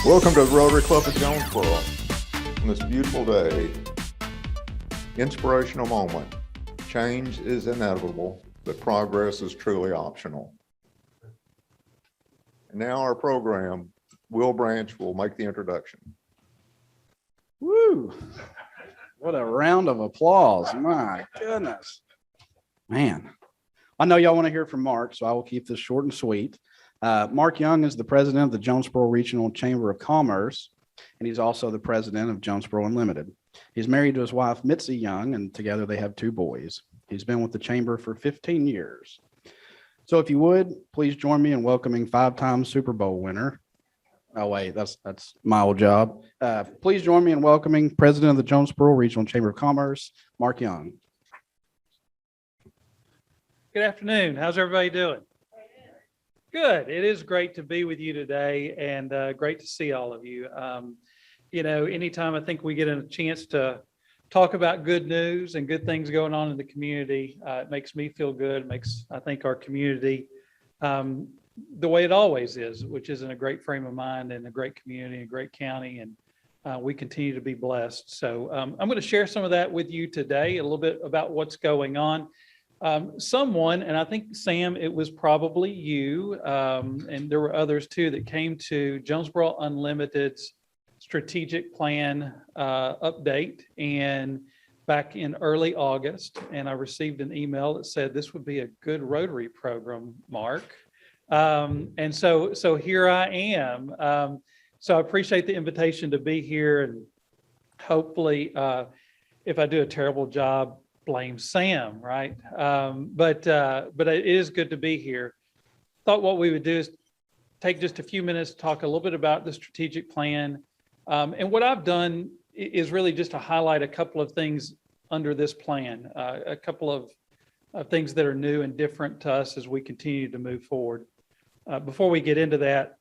Welcome to the Rotary Club of Jonesboro. On this beautiful day, inspirational moment. Change is inevitable, but progress is truly optional. And now our program, Will Branch will make the introduction. Woo! What a round of applause. My goodness. Man, I know y'all want to hear from Mark, so I will keep this short and sweet. Mark Young is the president of the Jonesboro Regional Chamber of Commerce, and he's also the president of Jonesboro Unlimited. He's married to his wife, Mitzi Young, and together they have 2 boys. He's been with the chamber for 15 years. So if you would, please join me in welcoming 5-time Super Bowl winner. Oh, wait, that's my old job. Please join me in welcoming president of the Jonesboro Regional Chamber of Commerce, Mark Young. Good afternoon. How's everybody doing? Good. It is great to be with you today, and great to see all of you. Anytime I think we get a chance to talk about good news and good things going on in the community, it makes me feel good. It makes, I think, our community the way it always is, which is in a great frame of mind and a great community, a great county, and we continue to be blessed. So I'm going to share some of that with you today, a little bit about what's going on. Someone, and I think, Sam, it was probably you, and there were others too, that came to Jonesboro Unlimited's strategic plan update and back in early August, and I received an email that said this would be a good Rotary program, Mark. And so here I am. So I appreciate the invitation to be here, and hopefully if I do a terrible job, blame Sam, right? But it is good to be here. Thought what we would do is take just a few minutes to talk a little bit about the strategic plan. And what I've done is really just to highlight a couple of things under this plan, a couple of things that are new and different to us as we continue to move forward. Before we get into that,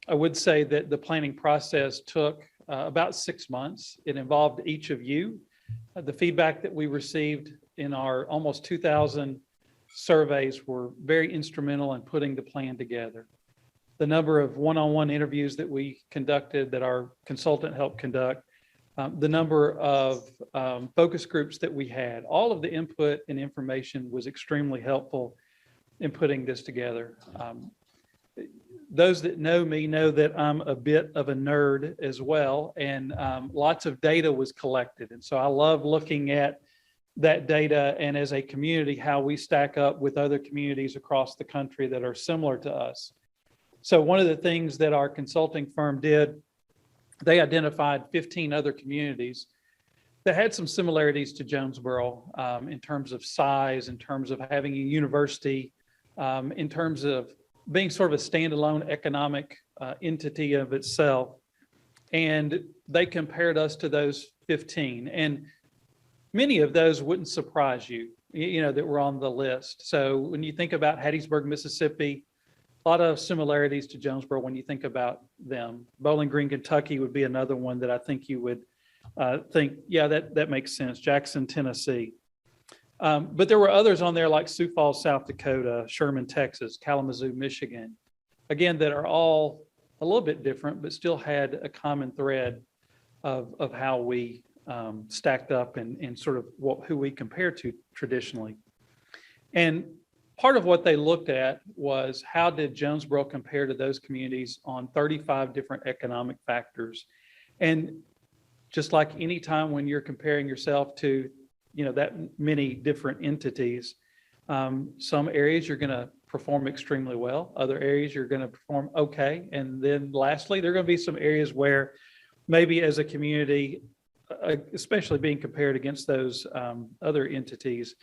I would say that the planning process took about 6 months. It involved each of you. The feedback that we received in our almost 2,000 surveys were very instrumental in putting the plan together. The number of one-on-one interviews that we conducted, that our consultant helped conduct, the number of focus groups that we had, all of the input and information was extremely helpful in putting this together. Those that know me know that I'm a bit of a nerd as well, and lots of data was collected. And so I love looking at that data, and as a community, how we stack up with other communities across the country that are similar to us. So one of the things that our consulting firm did, they identified 15 other communities that had some similarities to Jonesboro in terms of size, in terms of having a university, in terms of being sort of a standalone economic entity of itself. And they compared us to those 15. And many of those wouldn't surprise you, that were on the list. So when you think about Hattiesburg, Mississippi, a lot of similarities to Jonesboro when you think about them. Bowling Green, Kentucky would be another one that I think you would think, yeah, that makes sense. Jackson, Tennessee. But there were others on there like Sioux Falls, South Dakota, Sherman, Texas, Kalamazoo, Michigan, again, that are all a little bit different, but still had a common thread of how we stacked up and sort of who we compare to traditionally. And part of what they looked at was how did Jonesboro compare to those communities on 35 different economic factors. And just like any time when you're comparing yourself to that many different entities, some areas you're going to perform extremely well, other areas you're going to perform okay, and then lastly there are going to be some areas where maybe as a community, especially being compared against those other entities,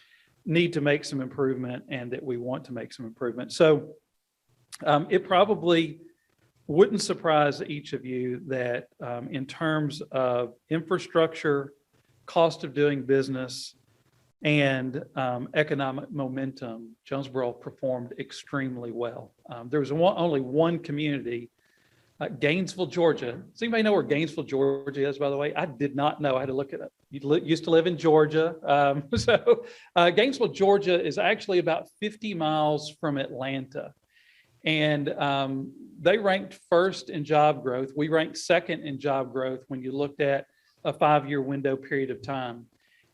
need to make some improvement, and that we want to make some improvement. So it probably wouldn't surprise each of you that in terms of infrastructure, cost of doing business, and economic momentum, Jonesboro performed extremely well. There was only one community, Gainesville, Georgia. Does anybody know where Gainesville, Georgia is, by the way? I did not know. I had to look it up. You used to live in Georgia. Gainesville, Georgia is actually about 50 miles from Atlanta. And they ranked first in job growth. We ranked second in job growth when you looked at a 5-year window period of time.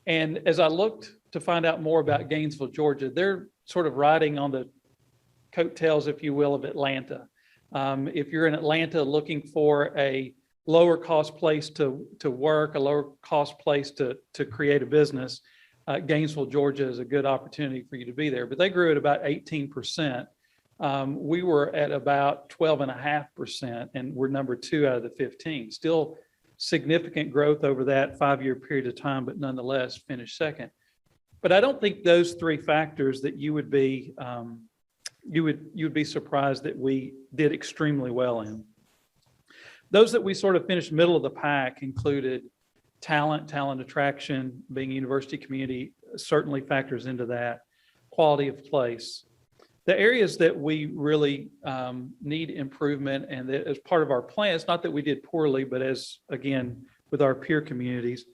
And as I looked to find out more about Gainesville, Georgia, they're sort of riding on the coattails, if you will, of Atlanta. If you're in Atlanta looking for a lower cost place to work, a lower cost place to create a business, Gainesville, Georgia is a good opportunity for you to be there. But they grew at about 18%. We were at about 12.5%, and we're number 2 out of the 15. Still significant growth over that 5-year period of time, but nonetheless finished second. But I don't think those 3 factors that you would be surprised that we did extremely well in. Those that we sort of finished middle of the pack included talent attraction. Being a university community certainly factors into that. Quality of place. The areas that we really need improvement, and that as part of our plan, it's not that we did poorly, but as, again, with our peer communities,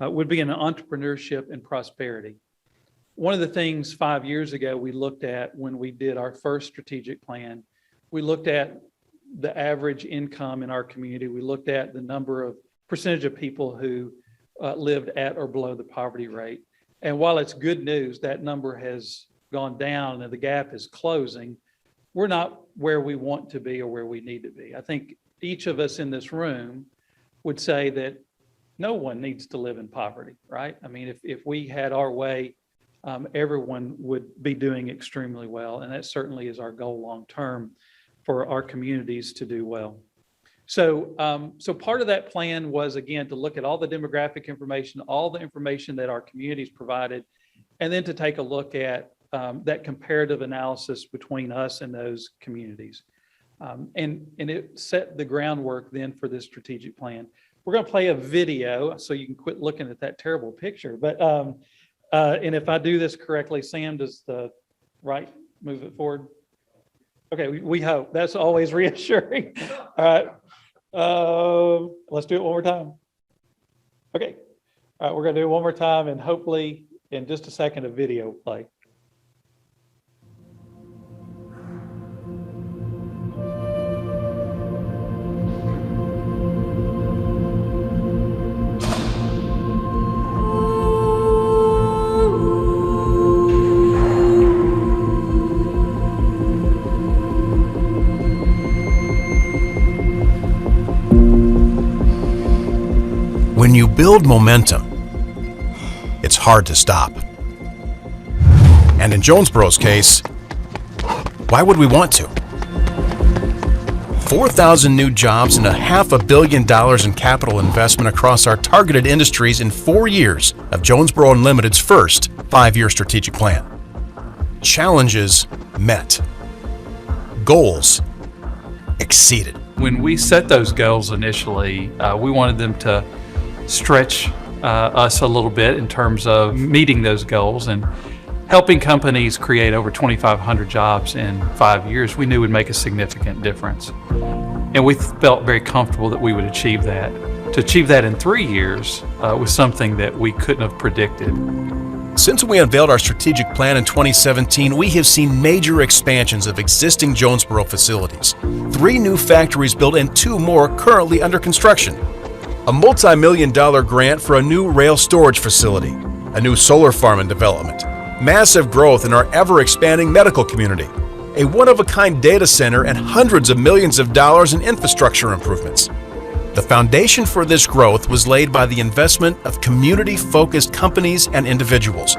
would be in entrepreneurship and prosperity. One of the things 5 years ago we looked at when we did our first strategic plan, we looked at the average income in our community. We looked at the percentage of people who lived at or below the poverty rate. And while it's good news, that number has gone down and the gap is closing. We're not where we want to be or where we need to be. I think each of us in this room would say that no one needs to live in poverty, right? I mean, if we had our way, everyone would be doing extremely well. And that certainly is our goal long-term for our communities to do well. So part of that plan was, again, to look at all the demographic information, all the information that our communities provided, and then to take a look at that comparative analysis between us and those communities. And it set the groundwork then for this strategic plan. We're going to play a video so you can quit looking at that terrible picture. But and if I do this correctly, Sam, does the right move it forward? Okay, we hope. That's always reassuring. All right. Let's do it one more time. Okay. All right, we're going to do it one more time, and hopefully in just a second, a video play. When you build momentum, it's hard to stop. And in Jonesboro's case, why would we want to? 4,000 new jobs and $500 million in capital investment across our targeted industries in 4 years of Jonesboro Unlimited's first 5-year strategic plan. Challenges met. Goals exceeded. When we set those goals initially, we wanted them to stretch us a little bit in terms of meeting those goals and helping companies create over 2,500 jobs in 5 years. We knew would make a significant difference. And we felt very comfortable that we would achieve that. To achieve that in 3 years was something that we couldn't have predicted. Since we unveiled our strategic plan in 2017, we have seen major expansions of existing Jonesboro facilities. 3 new factories built and 2 more currently under construction. A multi-million-dollar grant for a new rail storage facility, a new solar farm in development, massive growth in our ever-expanding medical community, a one-of-a-kind data center, and hundreds of millions of dollars in infrastructure improvements. The foundation for this growth was laid by the investment of community-focused companies and individuals,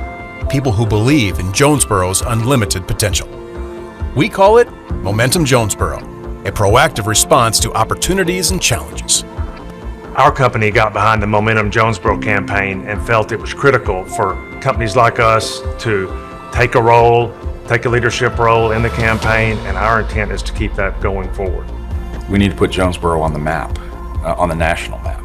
people who believe in Jonesboro's unlimited potential. We call it Momentum Jonesboro, a proactive response to opportunities and challenges. Our company got behind the Momentum Jonesboro campaign and felt it was critical for companies like us to take a leadership role in the campaign, and our intent is to keep that going forward. We need to put Jonesboro on the map, on the national map,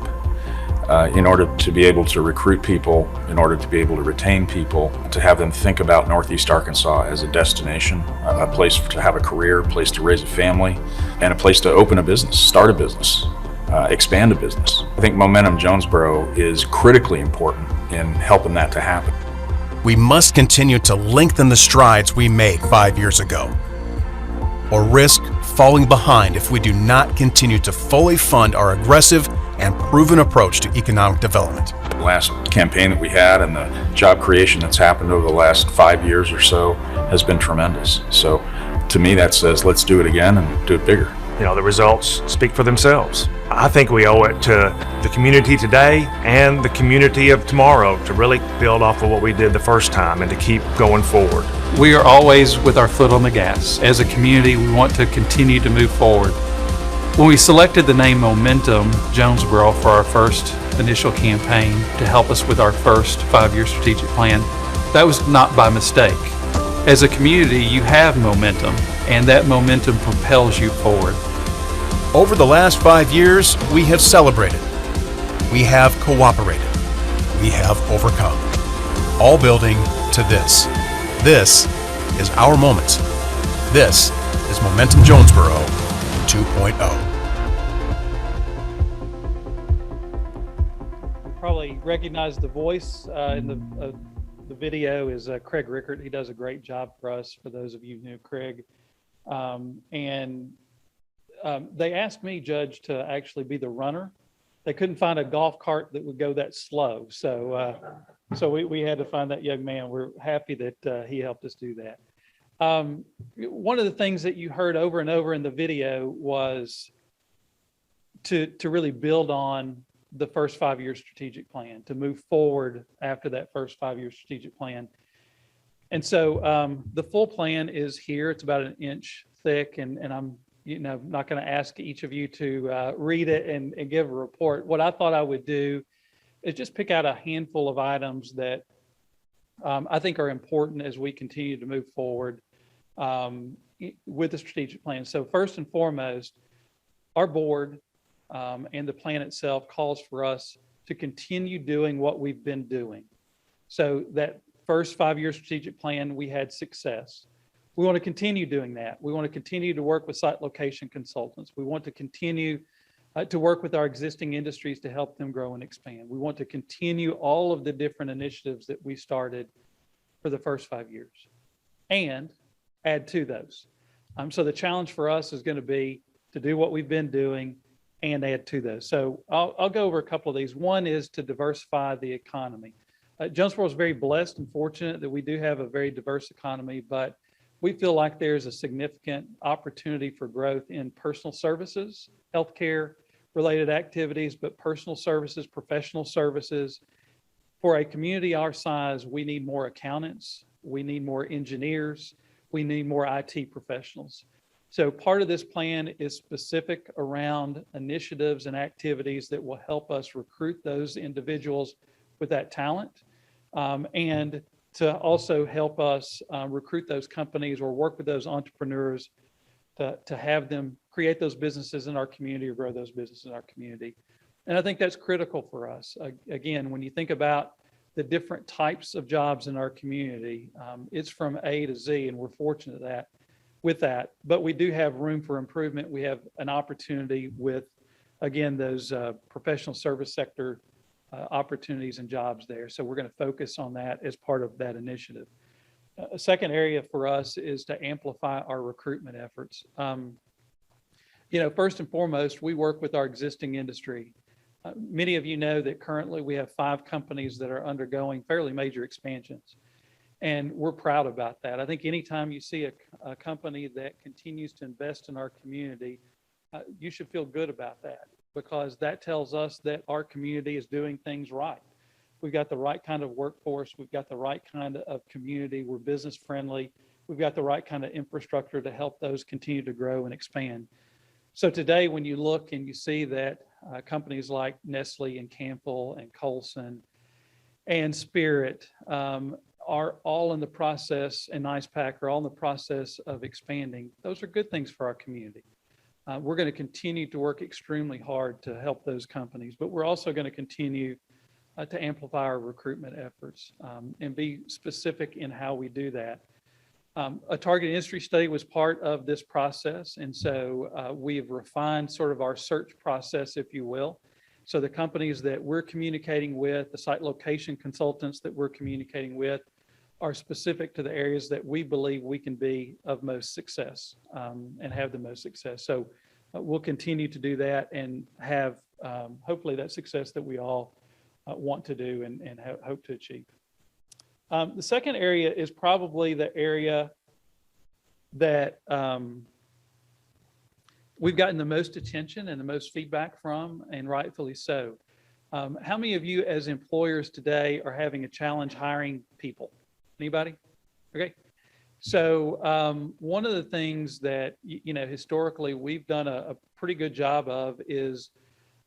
in order to be able to recruit people, in order to be able to retain people, to have them think about Northeast Arkansas as a destination, a place to have a career, a place to raise a family, and a place to open a business, start a business. Expand a business. I think Momentum Jonesboro is critically important in helping that to happen. We must continue to lengthen the strides we made 5 years ago. or risk falling behind if we do not continue to fully fund our aggressive and proven approach to economic development. The last campaign that we had and the job creation that's happened over the last 5 years or so has been tremendous. So to me, that says let's do it again and do it bigger. You know, the results speak for themselves. I think we owe it to the community today and the community of tomorrow to really build off of what we did the first time and to keep going forward. We are always with our foot on the gas. As a community, we want to continue to move forward. When we selected the name Momentum Jonesboro for our first initial campaign to help us with our first 5-year strategic plan, that was not by mistake. As a community, you have momentum, and that momentum propels you forward. Over the last 5 years, we have celebrated, we have cooperated, we have overcome, all building to this. This is our moment. This is Momentum Jonesboro 2.0. Probably recognize the voice in the video is Craig Rickert. He does a great job for us, for those of you who know Craig. They asked me, Judge, to actually be the runner. They couldn't find a golf cart that would go that slow. So we had to find that young man. We're happy that he helped us do that. One of the things that you heard over and over in the video was to really build on the first 5-year strategic plan, to move forward after that first 5-year strategic plan. And so the full plan is here. It's about an inch thick, and I'm not going to ask each of you to read it and give a report. What I thought I would do is just pick out a handful of items that I think are important as we continue to move forward with the strategic plan. So first and foremost, our board and the plan itself calls for us to continue doing what we've been doing. So that first 5-year strategic plan, we had success. We want to continue doing that. We want to continue to work with site location consultants. We want to continue to work with our existing industries to help them grow and expand. We want to continue all of the different initiatives that we started for the first 5 years and add to those. So the challenge for us is going to be to do what we've been doing and add to those. So I'll go over a couple of these. One is to diversify the economy. Jonesboro is very blessed and fortunate that we do have a very diverse economy, but we feel like there's a significant opportunity for growth in personal services, healthcare related activities, but personal services, professional services. For a community our size, we need more accountants, we need more engineers, we need more IT professionals. So part of this plan is specific around initiatives and activities that will help us recruit those individuals with that talent, and to also help us recruit those companies or work with those entrepreneurs to have them create those businesses in our community or grow those businesses in our community. And I think that's critical for us. Again, when you think about the different types of jobs in our community, it's from A to Z, and we're fortunate with that. But we do have room for improvement. We have an opportunity with, again, those professional service sector opportunities and jobs there. So we're going to focus on that as part of that initiative. A second area for us is to amplify our recruitment efforts. First and foremost, we work with our existing industry. Many of you know that currently we have 5 companies that are undergoing fairly major expansions, and we're proud about that. I think anytime you see a company that continues to invest in our community, you should feel good about that, because that tells us that our community is doing things right. We've got the right kind of workforce. We've got the right kind of community. We're business friendly. We've got the right kind of infrastructure to help those continue to grow and expand. So today, when you look and you see that companies like Nestle and Campbell and Colson and Spirit are all in the process, and NicePack are all in the process of expanding, those are good things for our community. We're going to continue to work extremely hard to help those companies, but we're also going to continue to amplify our recruitment efforts and be specific in how we do that. A target industry study was part of this process, and so we've refined sort of our search process, if you will. So the companies that we're communicating with, the site location consultants that we're communicating with, are specific to the areas that we believe we can be of most success and have the most success. So we'll continue to do that and have hopefully that success that we all want to do and hope to achieve. The second area is probably the area that we've gotten the most attention and the most feedback from, and rightfully so. How many of you as employers today are having a challenge hiring people? Anybody? Okay. So one of the things that, historically we've done a pretty good job of is,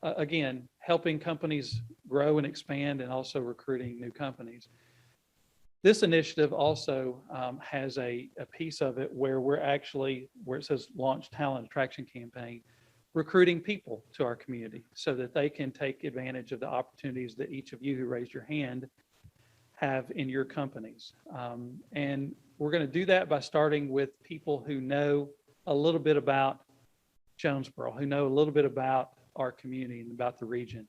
again, helping companies grow and expand and also recruiting new companies. This initiative also has a piece of it where we're actually, where it says launch talent attraction campaign, recruiting people to our community so that they can take advantage of the opportunities that each of you who raised your hand have in your companies. And we're going to do that by starting with people who know a little bit about Jonesboro, who know a little bit about our community and about the region.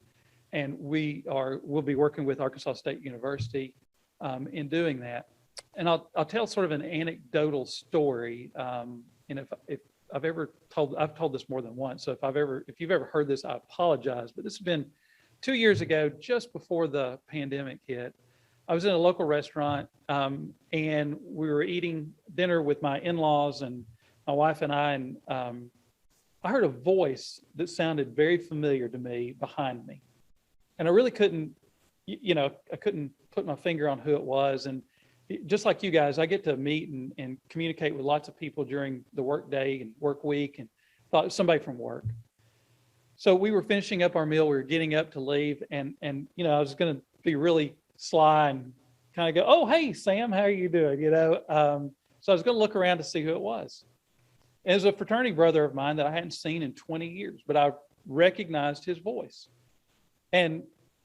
And we'll be working with Arkansas State University in doing that. And I'll tell sort of an anecdotal story. And if I've told this more than once. So if you've ever heard this, I apologize. But this has been 2 years ago, just before the pandemic hit. I was in a local restaurant and we were eating dinner with my in-laws and my wife and I I heard a voice that sounded very familiar to me behind me. And I really couldn't, I couldn't put my finger on who it was. And just like you guys, I get to meet and communicate with lots of people during the work day and work week, and thought it was somebody from work. So we were finishing up our meal, we were getting up to leave, and I was going to be really sly and kind of go, "Oh, hey, Sam, how are you doing?" So I was going to look around to see who it was. And it was a fraternity brother of mine that I hadn't seen in 20 years, but I recognized his voice. And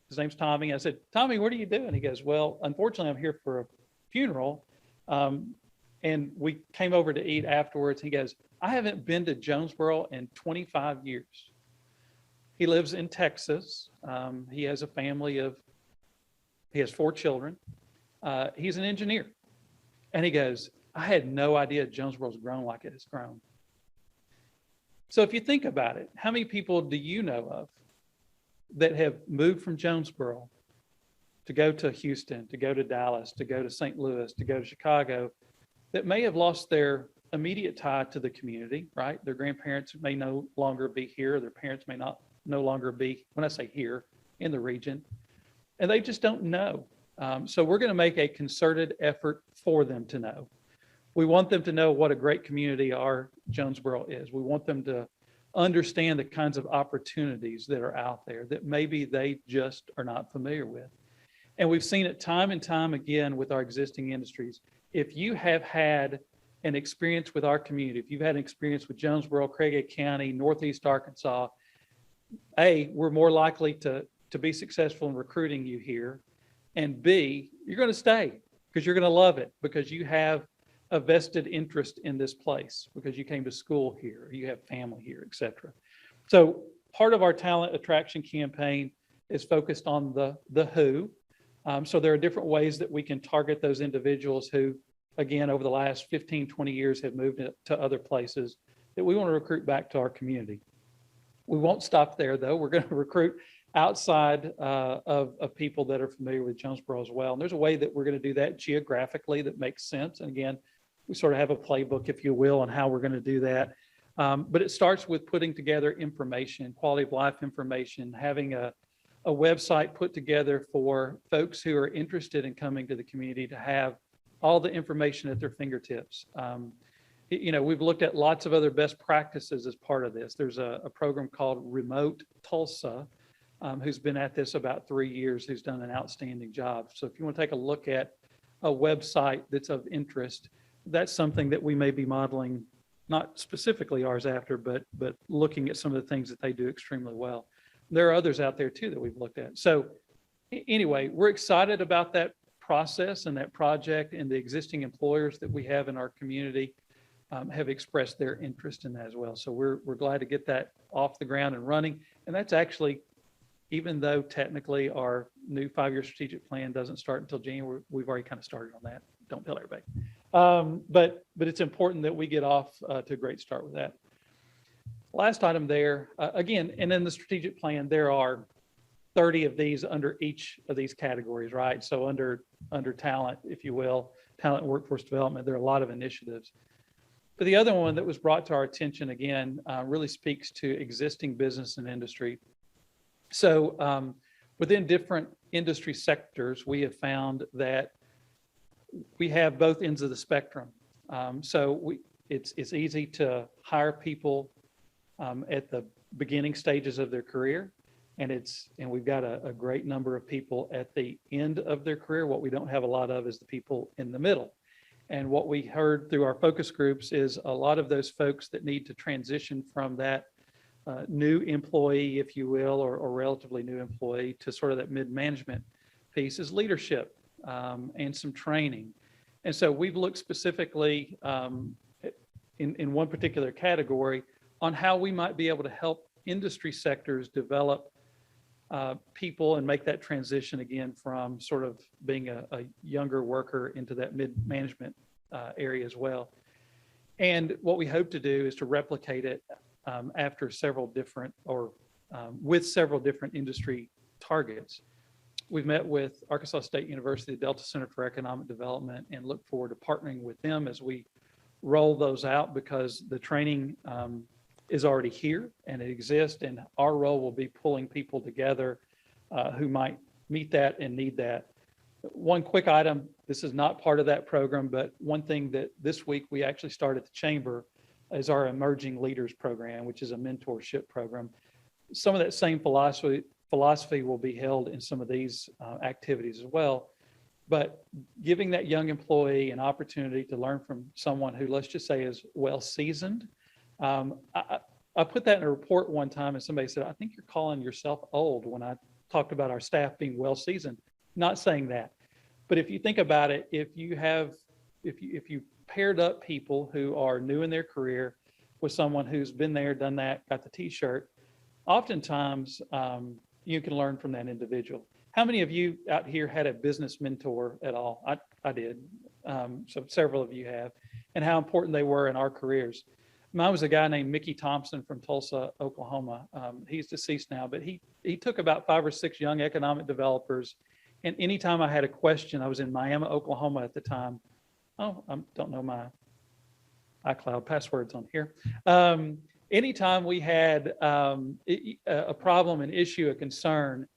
his name's Tommy. I said, "Tommy, what are you doing?" He goes, "Well, unfortunately, I'm here for a funeral." And we came over to eat afterwards. He goes, "I haven't been to Jonesboro in 25 years. He lives in Texas. He has a family he has 4 children. He's an engineer. And he goes, "I had no idea Jonesboro's grown like it has grown." So if you think about it, how many people do you know of that have moved from Jonesboro to go to Houston, to go to Dallas, to go to St. Louis, to go to Chicago, that may have lost their immediate tie to the community, right? Their grandparents may no longer be here. Their parents may no longer be, when I say here, in the region, and they just don't know. So we're going to make a concerted effort for them to know. We want them to know what a great community our Jonesboro is. We want them to understand the kinds of opportunities that are out there that maybe they just are not familiar with. And we've seen it time and time again with our existing industries. If you have had an experience with our community, if you've had an experience with Jonesboro, Craighead County, Northeast Arkansas, A, we're more likely to be successful in recruiting you here. And B, you're going to stay because you're going to love it, because you have a vested interest in this place, because you came to school here, you have family here, et cetera. So part of our talent attraction campaign is focused on the who. So there are different ways that we can target those individuals who, again, over the last 15, 20 years have moved to other places that we want to recruit back to our community. We won't stop there, though. We're going to recruit outside of people that are familiar with Jonesboro as well. And there's a way that we're going to do that geographically that makes sense. And again, we sort of have a playbook, if you will, on how we're going to do that. But it starts with putting together information, quality of life information, having a website put together for folks who are interested in coming to the community to have all the information at their fingertips. We've looked at lots of other best practices as part of this. There's a program called Remote Tulsa, who's been at this about 3 years, who's done an outstanding job. So if you want to take a look at a website that's of interest, that's something that we may be modeling, not specifically ours after, but looking at some of the things that they do extremely well. There are others out there too that we've looked at. So anyway, we're excited about that process and that project, and the existing employers that we have in our community have expressed their interest in that as well. So we're glad to get that off the ground and running. And that's actually even though technically our new 5-year strategic plan doesn't start until January, we've already kind of started on that. Don't tell everybody. But it's important that we get off to a great start with that. Last item there, again, and in the strategic plan, there are 30 of these under each of these categories, right? So under talent, if you will, talent and workforce development, there are a lot of initiatives. But the other one that was brought to our attention, again, really speaks to existing business and industry. So within different industry sectors, we have found that we have both ends of the spectrum. It's easy to hire people at the beginning stages of their career, and we've got a great number of people at the end of their career. What we don't have a lot of is the people in the middle. And what we heard through our focus groups is a lot of those folks that need to transition from that new employee, if you will, or relatively new employee to sort of that mid-management piece is leadership and some training. And so we've looked specifically in one particular category on how we might be able to help industry sectors develop people and make that transition again from sort of being a younger worker into that mid-management area as well. And what we hope to do is to replicate it after several different with several different industry targets. We've met with Arkansas State University, the Delta Center for Economic Development, and look forward to partnering with them as we roll those out, because the training is already here and it exists, and our role will be pulling people together who might meet that and need that. One quick item, this is not part of that program, but one thing that this week we actually started at the Chamber is our Emerging Leaders Program, which is a mentorship program. Some of that same philosophy will be held in some of these activities as well, but giving that young employee an opportunity to learn from someone who, let's just say, is well seasoned. I put that in a report one time and somebody said, I think you're calling yourself old when I talked about our staff being well seasoned. Not saying that, but if you think about it, if you paired up people who are new in their career with someone who's been there, done that, got the t-shirt, oftentimes you can learn from that individual. How many of you out here had a business mentor at all? I did. So several of you have, and how important they were in our careers. Mine was a guy named Mickey Thompson from Tulsa, Oklahoma. He's deceased now, but he took about 5 or 6 young economic developers. And anytime I had a question, I was in Miami, Oklahoma at the time. Oh, I don't know my iCloud passwords on here. Anytime we had a problem, an issue, a concern,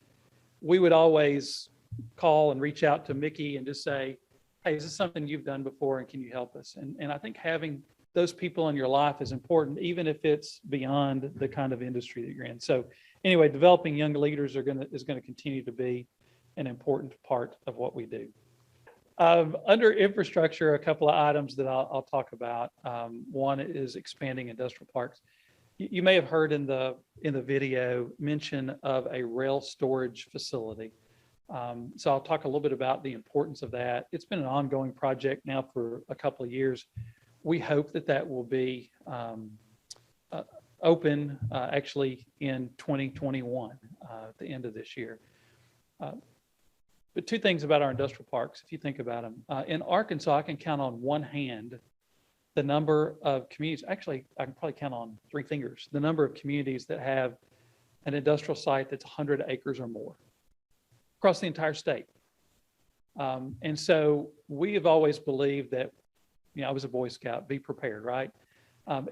we would always call and reach out to Mickey and just say, hey, is this something you've done before and can you help us? And I think having those people in your life is important, even if it's beyond the kind of industry that you're in. So anyway, developing young leaders is going to continue to be an important part of what we do. Under infrastructure, a couple of items that I'll talk about. One is expanding industrial parks. You may have heard in the video mention of a rail storage facility. So I'll talk a little bit about the importance of that. It's been an ongoing project now for a couple of years. We hope that will be open actually in 2021, at the end of this year. But 2 things about our industrial parks, if you think about them. In Arkansas, I can count on one hand the number of communities. Actually, I can probably count on 3 fingers the number of communities that have an industrial site that's 100 acres or more across the entire state. And so we have always believed that, I was a Boy Scout, be prepared, right?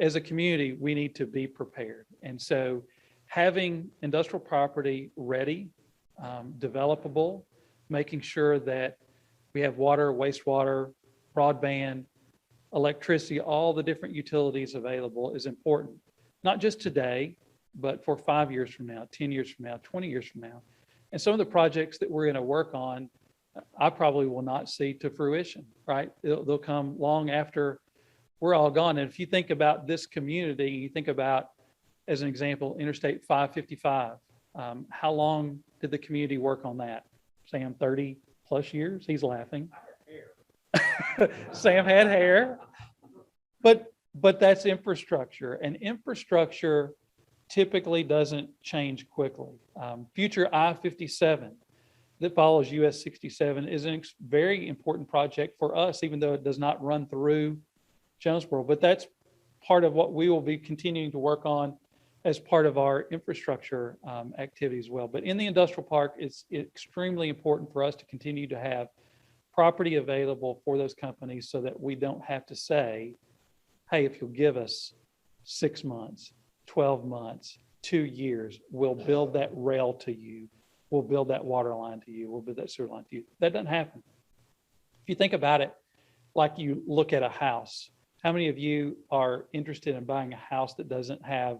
As a community, we need to be prepared. And so having industrial property ready, developable, making sure that we have water, wastewater, broadband, electricity, all the different utilities available is important. Not just today, but for 5 years from now, 10 years from now, 20 years from now. And some of the projects that we're going to work on, I probably will not see to fruition, right? They'll come long after we're all gone. And if you think about this community, you think about, as an example, Interstate 555, how long did the community work on that? Sam, 30 plus years? He's laughing. Sam had hair. But that's infrastructure, and infrastructure typically doesn't change quickly. Future I-57 that follows US 67 is a very important project for us, even though it does not run through Jonesboro, but that's part of what we will be continuing to work on as part of our infrastructure activity as well. But in the industrial park, it's extremely important for us to continue to have property available for those companies so that we don't have to say, hey, if you'll give us 6 months, 12 months, 2 years, we'll build that rail to you. We'll build that water line to you. We'll build that sewer line to you. That doesn't happen. If you think about it, like you look at a house, how many of you are interested in buying a house that doesn't have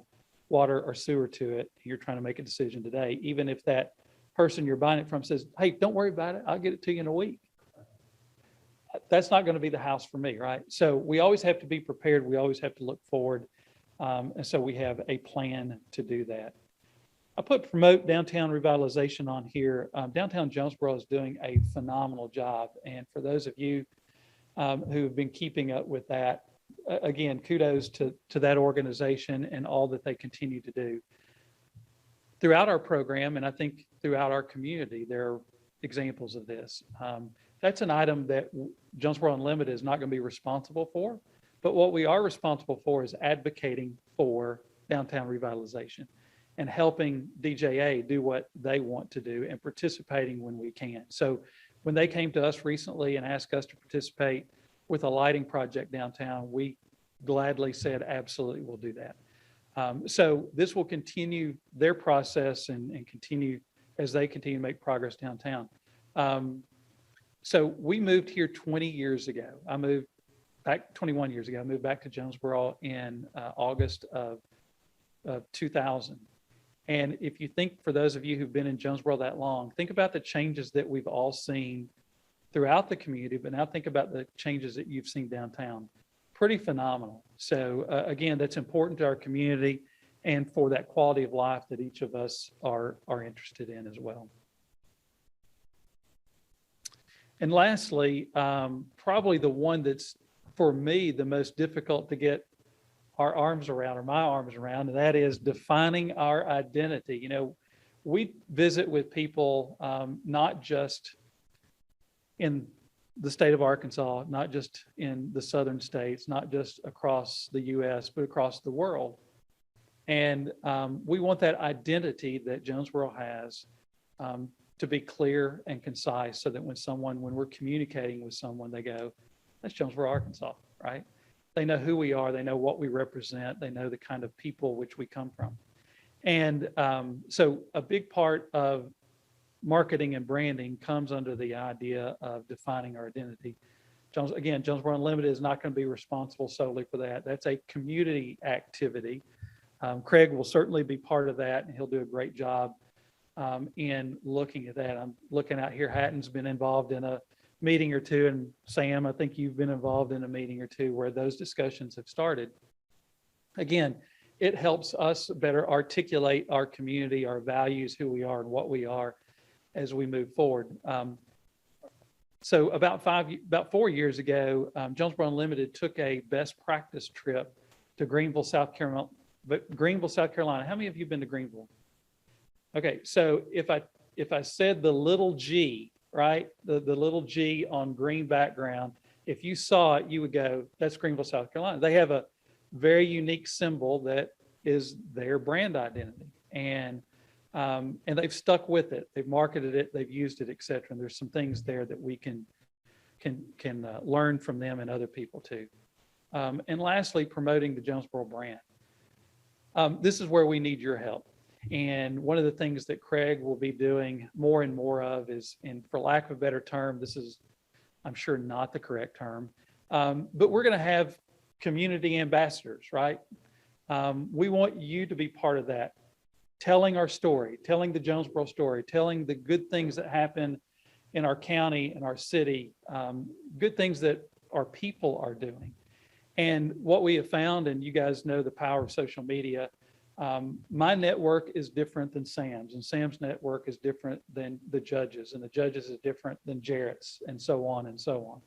water or sewer to it? You're trying to make a decision today, even if that person you're buying it from says, hey, don't worry about it. I'll get it to you in a week. That's not going to be the house for me, right? So we always have to be prepared. We always have to look forward. And so we have a plan to do that. I put promote downtown revitalization on here. Downtown Jonesboro is doing a phenomenal job. And for those of you who have been keeping up with that, again, kudos to that organization and all that they continue to do. Throughout our program, and I think throughout our community, there are examples of this. That's an item that Jonesboro Unlimited is not going to be responsible for, but what we are responsible for is advocating for downtown revitalization and helping DJA do what they want to do and participating when we can. So when they came to us recently and asked us to participate with a lighting project downtown, we gladly said, absolutely, we'll do that. So this will continue their process and continue as they continue to make progress downtown. So we moved here 20 years ago. I moved back 21 years ago. I moved back to Jonesboro in August of 2000. And if you think, for those of you who've been in Jonesboro that long, think about the changes that we've all seen throughout the community, but now think about the changes that you've seen downtown. Pretty phenomenal. So again, that's important to our community and for that quality of life that each of us are interested in as well. And lastly, probably the one that's for me the most difficult to get our arms around, or my arms around, and that is defining our identity. You know, we visit with people not just in the state of Arkansas, not just in the southern states, not just across the US, but across the world. And we want that identity that Jonesboro has to be clear and concise so that when we're communicating with someone, they go, that's Jonesboro, Arkansas, right? They know who we are. They know what we represent. They know the kind of people which we come from. And so a big part of marketing and branding comes under the idea of defining our identity. Again, Jonesboro Unlimited is not going to be responsible solely for that. That's a community activity. Craig will certainly be part of that, and he'll do a great job in looking at that. I'm looking out here. Hatton's been involved in a meeting or two, and Sam, I think you've been involved in a meeting or two where those discussions have started. Again, it helps us better articulate our community, our values, who we are and what we are as we move forward. So about 4 years ago, Jonesboro Unlimited took a best practice trip to Greenville, South Carolina. How many of you have been to Greenville? Okay, so if I said the little G, right? The little G on green background, if you saw it, you would go, that's Greenville, South Carolina. They have a very unique symbol that is their brand identity. And they've stuck with it. They've marketed it, they've used it, et cetera. And there's some things there that we can learn from them and other people too. And lastly, promoting the Jonesboro brand. This is where we need your help. And one of the things that Craig will be doing more and more of is, and for lack of a better term, this is, I'm sure, not the correct term, but we're going to have community ambassadors, right? We want you to be part of that, telling our story, telling the Jonesboro story, telling the good things that happen in our county and our city, good things that our people are doing. And what we have found, and you guys know the power of social media, my network is different than Sam's, and Sam's network is different than the judges, and the judges is different than Jarrett's, and so on and so on.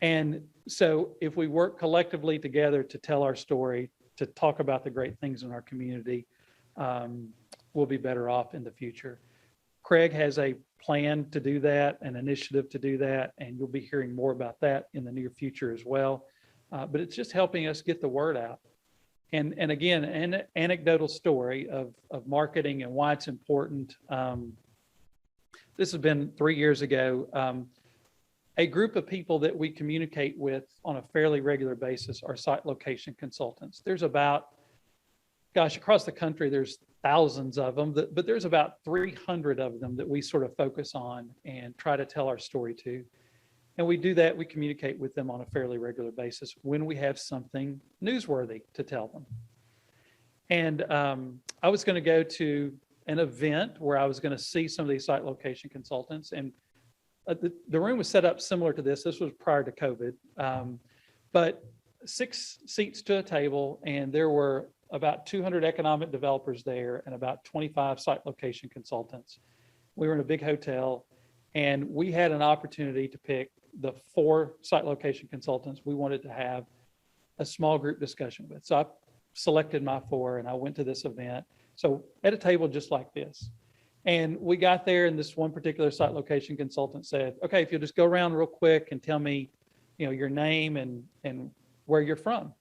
And so if we work collectively together to tell our story, to talk about the great things in our community, we'll be better off in the future. Craig has a plan to do that, an initiative to do that, and you'll be hearing more about that in the near future as well. But it's just helping us get the word out. And again, an anecdotal story of marketing and why it's important. This has been 3 years ago. A group of people that we communicate with on a fairly regular basis are site location consultants. There's about, gosh, across the country, there's thousands of them, but there's about 300 of them that we sort of focus on and try to tell our story to. And we do that, we communicate with them on a fairly regular basis when we have something newsworthy to tell them. And I was going to go to an event where I was going to see some of these site location consultants, and the room was set up similar to this. This was prior to COVID, but 6 seats to a table, and there were about 200 economic developers there and about 25 site location consultants. We were in a big hotel, and we had an opportunity to pick the 4 site location consultants we wanted to have a small group discussion with. So I selected my 4 and I went to this event. So at a table just like this. And we got there, and this one particular site location consultant said, okay, if you'll just go around real quick and tell me, your name and where you're from.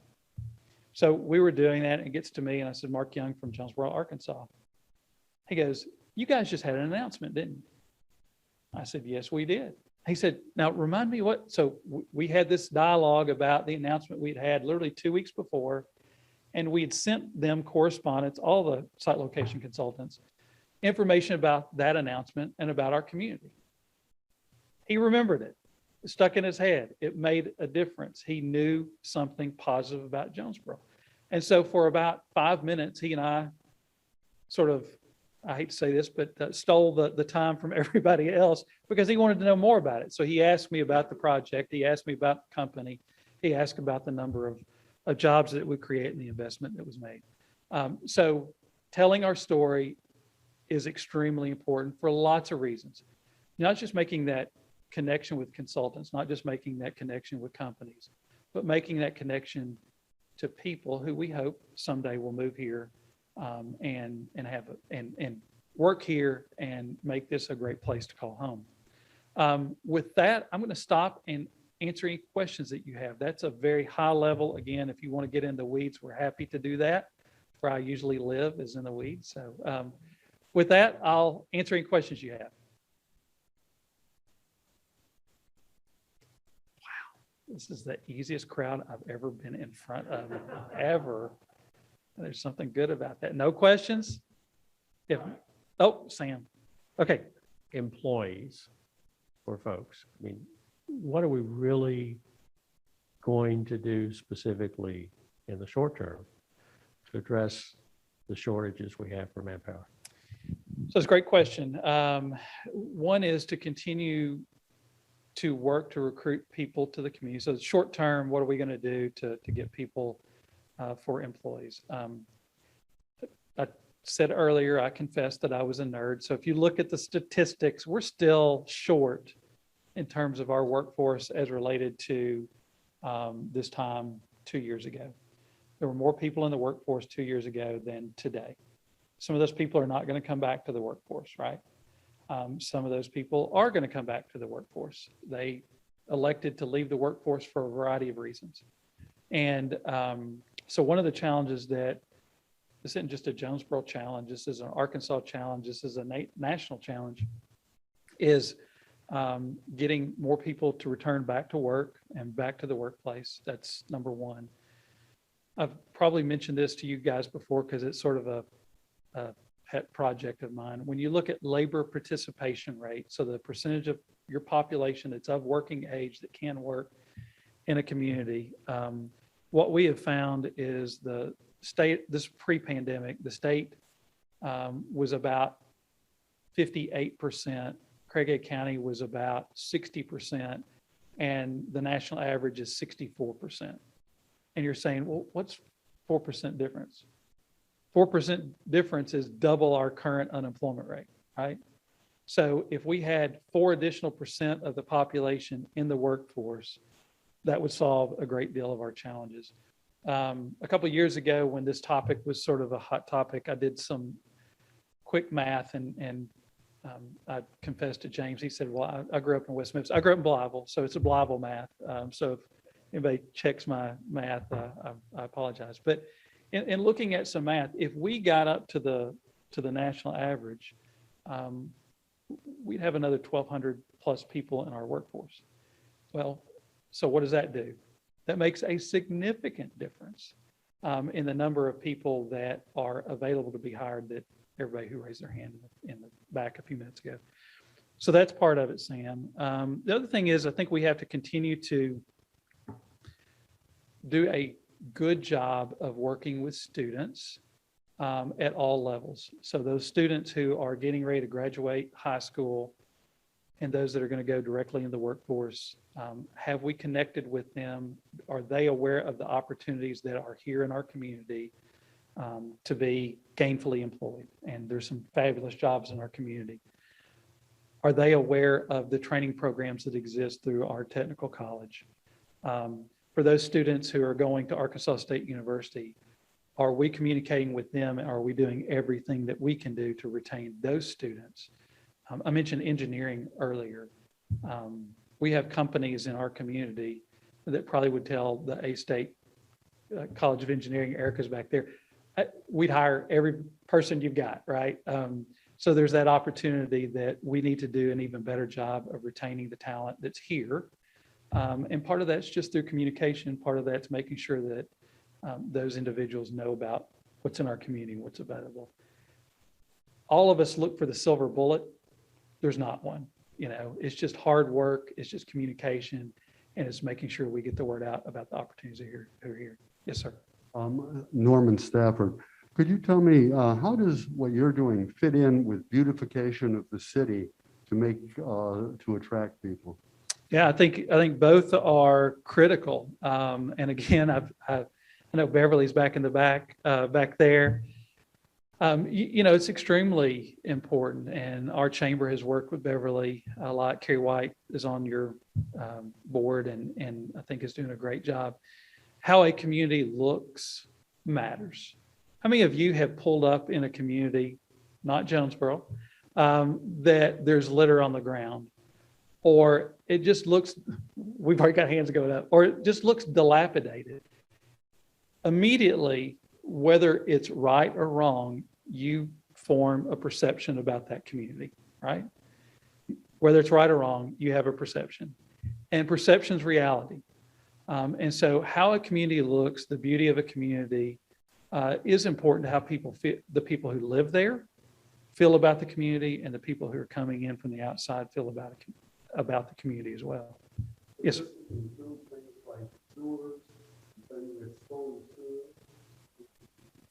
So we were doing that, and it gets to me, and I said, Mark Young from Jonesboro, Arkansas. He goes, you guys just had an announcement, didn't you? I said, yes, we did. He said, now remind me what, so we had this dialogue about the announcement we'd had literally 2 weeks before, and we had sent them correspondence, all the site location consultants, information about that announcement and about our community. He remembered it. It stuck in his head. It made a difference. He knew something positive about Jonesboro. And so for about 5 minutes, he and I sort of, I hate to say this, but stole the time from everybody else because he wanted to know more about it. So he asked me about the project. He asked me about the company. He asked about the number of jobs that it would create and the investment that was made. So telling our story is extremely important for lots of reasons. Not just making that connection with consultants, not just making that connection with companies, but making that connection to people who we hope someday will move here and work here and make this a great place to call home. With that, I'm going to stop and answer any questions that you have. That's a very high level. Again, if you want to get in the weeds, we're happy to do that. Where I usually live is in the weeds. So with that, I'll answer any questions you have. This is the easiest crowd I've ever been in front of, ever. There's something good about that. No questions? Sam. Okay. Employees or folks. I mean, what are we really going to do specifically in the short term to address the shortages we have for manpower? So it's a great question. One is to continue to work to recruit people to the community. So short term, what are we going to do to get people for employees? I said earlier, I confessed that I was a nerd. So if you look at the statistics, we're still short in terms of our workforce as related to this time 2 years ago. There were more people in the workforce 2 years ago than today. Some of those people are not going to come back to the workforce, right? Some of those people are going to come back to the workforce. They elected to leave the workforce for a variety of reasons. And so one of the challenges that this isn't just a Jonesboro challenge, this is an Arkansas challenge, this is a national challenge, is getting more people to return back to work and back to the workplace. That's number one. I've probably mentioned this to you guys before because it's sort of a pet project of mine. When you look at labor participation rate, so the percentage of your population that's of working age that can work in a community, what we have found is the state, this pre-pandemic, the state was about 58%. Craighead County was about 60%, and the national average is 64%. And you're saying, well, what's 4% difference? 4% difference is double our current unemployment rate, right? So if we had 4 additional % of the population in the workforce, that would solve a great deal of our challenges. A couple of years ago, when this topic was sort of a hot topic, I did some quick math and I confessed to James. He said, well, I grew up in West Memphis. I grew up in Blytheville, so it's a Blytheville math. So if anybody checks my math, I apologize. But in looking at some math, if we got up to the national average, we'd have another 1,200 plus people in our workforce. Well, so what does that do? That makes a significant difference in the number of people that are available to be hired, that everybody who raised their hand in the back a few minutes ago. So that's part of it, Sam. The other thing is, I think we have to continue to do a good job of working with students at all levels. So those students who are getting ready to graduate high school and those that are going to go directly in the workforce, have we connected with them? Are they aware of the opportunities that are here in our community to be gainfully employed? And there's some fabulous jobs in our community. Are they aware of the training programs that exist through our technical college? For those students who are going to Arkansas State University, are we communicating with them? Are we doing everything that we can do to retain those students? I mentioned engineering earlier. We have companies in our community that probably would tell the A-State College of Engineering, Erica's back there, we'd hire every person you've got, right? So there's that opportunity that we need to do an even better job of retaining the talent that's here. And part of that's just through communication. Part of that's making sure that those individuals know about what's in our community, what's available. All of us look for the silver bullet. There's not one. You know, it's just hard work. It's just communication, and it's making sure we get the word out about the opportunities that are here. Yes, sir. Norman Stafford, could you tell me how does what you're doing fit in with beautification of the city to make to attract people? Yeah, I think both are critical. And again, I know Beverly's back in the back there. You know, it's extremely important, and our chamber has worked with Beverly a lot. Kerry White is on your board, and I think is doing a great job. How a community looks matters. How many of you have pulled up in a community, not Jonesboro, that there's litter on the ground, or it just looks, we've already got hands going up, or it just looks dilapidated? Immediately, whether it's right or wrong, you form a perception about that community, right? Whether it's right or wrong, you have a perception, and perception's reality. And so how a community looks, the beauty of a community is important to how people feel, the people who live there feel about the community, and the people who are coming in from the outside feel about the community as well. Yes, sir.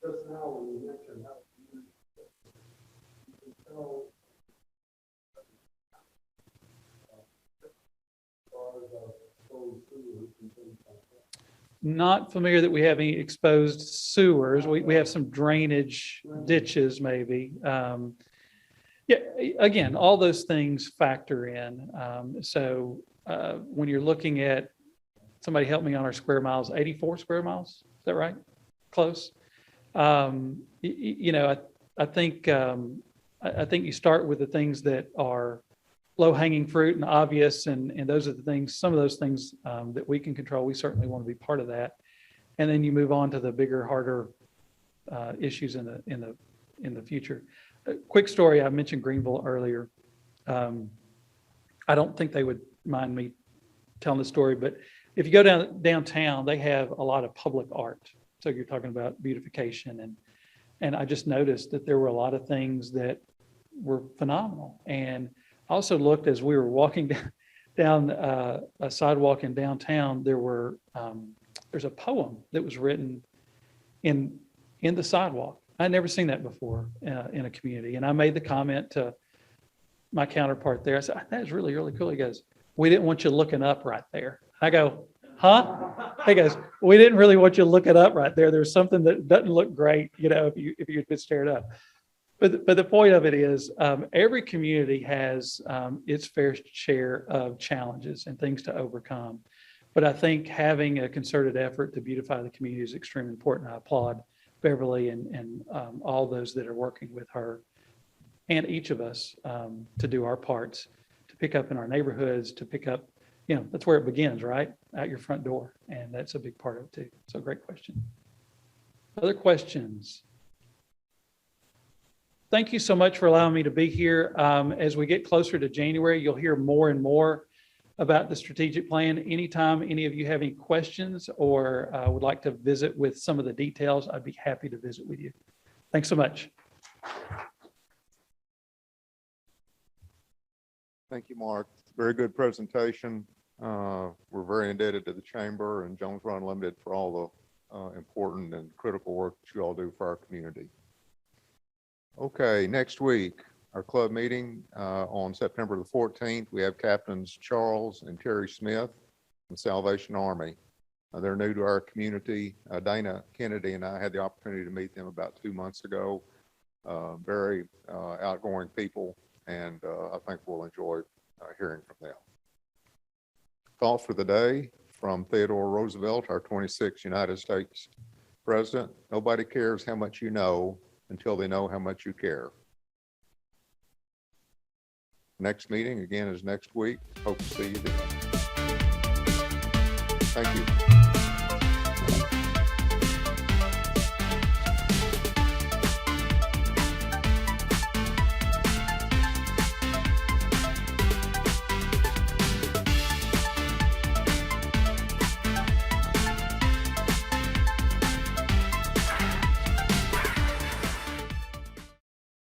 Just now, when you mentioned how you can tell Not familiar that we have any exposed sewers. We have some drainage ditches maybe. Yeah, again, all those things factor in. So when you're looking at, somebody help me on our square miles, 84 square miles, is that right? Close. You know, I think you start with the things that are low-hanging fruit and obvious, and those are the things, some of those things that we can control. We certainly want to be part of that, and then you move on to the bigger, harder issues in the future. A quick story. I mentioned Greenville earlier. I don't think they would mind me telling the story, but if you go downtown, they have a lot of public art. So you're talking about beautification, and I just noticed that there were a lot of things that were phenomenal. And I also looked as we were walking down a sidewalk in downtown, there's a poem that was written in the sidewalk. I'd never seen that before in a community. And I made the comment to my counterpart there. I said, that is really, really cool. He goes, we didn't want you looking up right there. I go, huh? He goes, we didn't really want you looking up right there. There's something that doesn't look great, you know, if you'd been stared up. But the point of it is every community has its fair share of challenges and things to overcome. But I think having a concerted effort to beautify the community is extremely important. I applaud Beverly and all those that are working with her and each of us to do our parts, to pick up in our neighborhoods, to pick up, that's where it begins, right? Out your front door. And that's a big part of it too. So great question. Other questions? Thank you so much for allowing me to be here. As we get closer to January, you'll hear more and more about the strategic plan. Anytime any of you have any questions or would like to visit with some of the details, I'd be happy to visit with you. Thanks so much. Thank you, Mark. Very good presentation. We're very indebted to the Chamber and Jonesboro Unlimited for all the important and critical work that you all do for our community. Okay, next week, our club meeting on September the 14th, we have Captains Charles and Terry Smith from Salvation Army. They're new to our community. Dana Kennedy and I had the opportunity to meet them about 2 months ago. Very outgoing people, and I think we'll enjoy hearing from them. Thought for the day from Theodore Roosevelt, our 26th United States President: nobody cares how much you know until they know how much you care. Next meeting again is next week. Hope to see you then. Thank you.